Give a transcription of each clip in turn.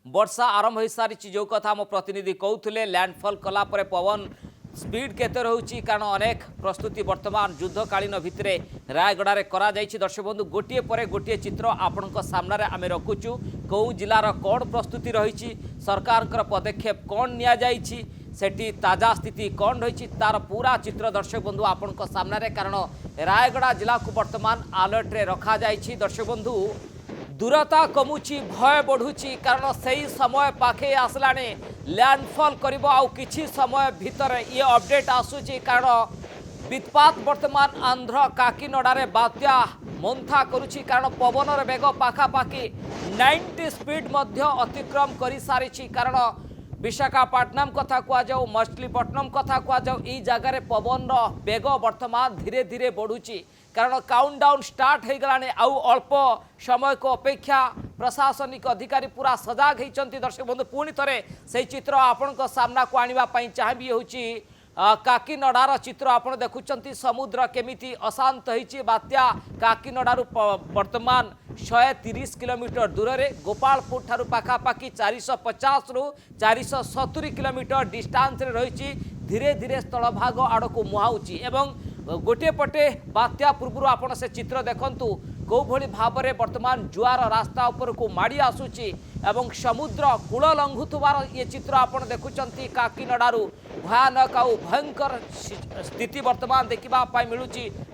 वर्षा आरंभ हो सारी जो कथा आम प्रतिनिधि कहते लैंडफॉल कलापर पवन स्पीड केते रोचे कारण अनेक प्रस्तुति वर्तमान युद्धकालीन भितर रायगड़ा करा दर्शक बंधु गोटे पर गोटे चित्र आपण सामने आम रखुचु कौ जिलार कौन प्रस्तुति रही सरकार पदक्षेप कौन नि सेठी ताजा स्थिति कौन रही तार पूरा चित्र दर्शक बंधु आपण सामने कारण रायगड़ा जिला को वर्तमान अलर्ट रे रखा जाइछि। दर्शक बंधु दूरता कमुची भय बढ़ुची कारण से ही समय पाखे आसलाने लैंडफॉल करिबो आउ किछि समय भीतर ये अपडेट आसुची कारण वित्पात वर्तमान आंध्र काकीनडारे बात्या मंथा करुची कारण पवनर बेग पाखापाखि 90 स्पीड मध्य अतिक्रम कर सारी कारण विशाखापट्टनम कथा कहुँ मछलीपट्टनम कथा कहुँ ये जगार पवन बेग वर्तमान धीरे धीरे बढ़ुची कारण काउंटडाउन स्टार्ट हो गलाने आउ अल्प समय को अपेक्षा प्रशासनिक अधिकारी पूरा सजाग होती। दर्शक बंधु पुणी थे से चित्र आपण सामना को आने चाहिए हूँ काकीनडार चित्र आपण देखुं समुद्र केमिति अशांत होती बात्या काकीनडारू वर्तमान 130 किलोमीटर दूर में गोपालपुर ठारू पाखापाखि 450 रु 470 किलोमीटर डिस्टेंस रही धीरे धीरे स्थलभाग आड़ को मुहाऊँगी एवं गोटे पटे बात्या पूर्व आपण से चित्र देखंतु कौ भली भाव में वर्तमान जुआर रास्ता उपर को माड़ी आसूची एवं समुद्र कूल लंघुवार ये चित्र आपण देखुंत काकीनडारू भयानक आउ भयंकर स्थिति वर्तमान देखा मिलूँ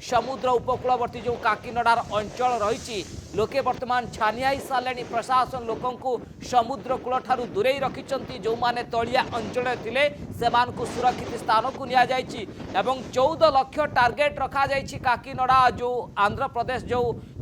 समुद्र उपकूलवर्ती जो काकीनडार अंचल रही लोके वर्तमान छानिया सारे प्रशासन लोक समुद्र कूल ठारू दूरे रखिंट जो माने तलिया अंचल थिले सेमान को सुरक्षित स्थान को निया जायछि एवं 14 लाख टार्गेट रखा जायछि काकीनडा जो आंध्र प्रदेश जो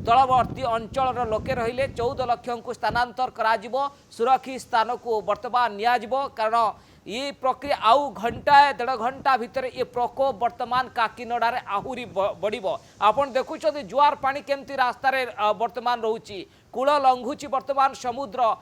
तलवर्ती अंचल लोके रहिले 14 लाख को स्थानांतर करा जिवो सुरक्षित स्थान को वर्तमान निया जिवो कारण ये प्रक्रिया आउ घंटाए 1.5 घंटा भितर ये प्रकोप वर्तमान काकीनडारे आहुरी बढ़िबो। आपण देखुछथि जुआर पानी केमती रास्ता रे वर्तमान रहउची कूल लंघुची वर्तमान समुद्र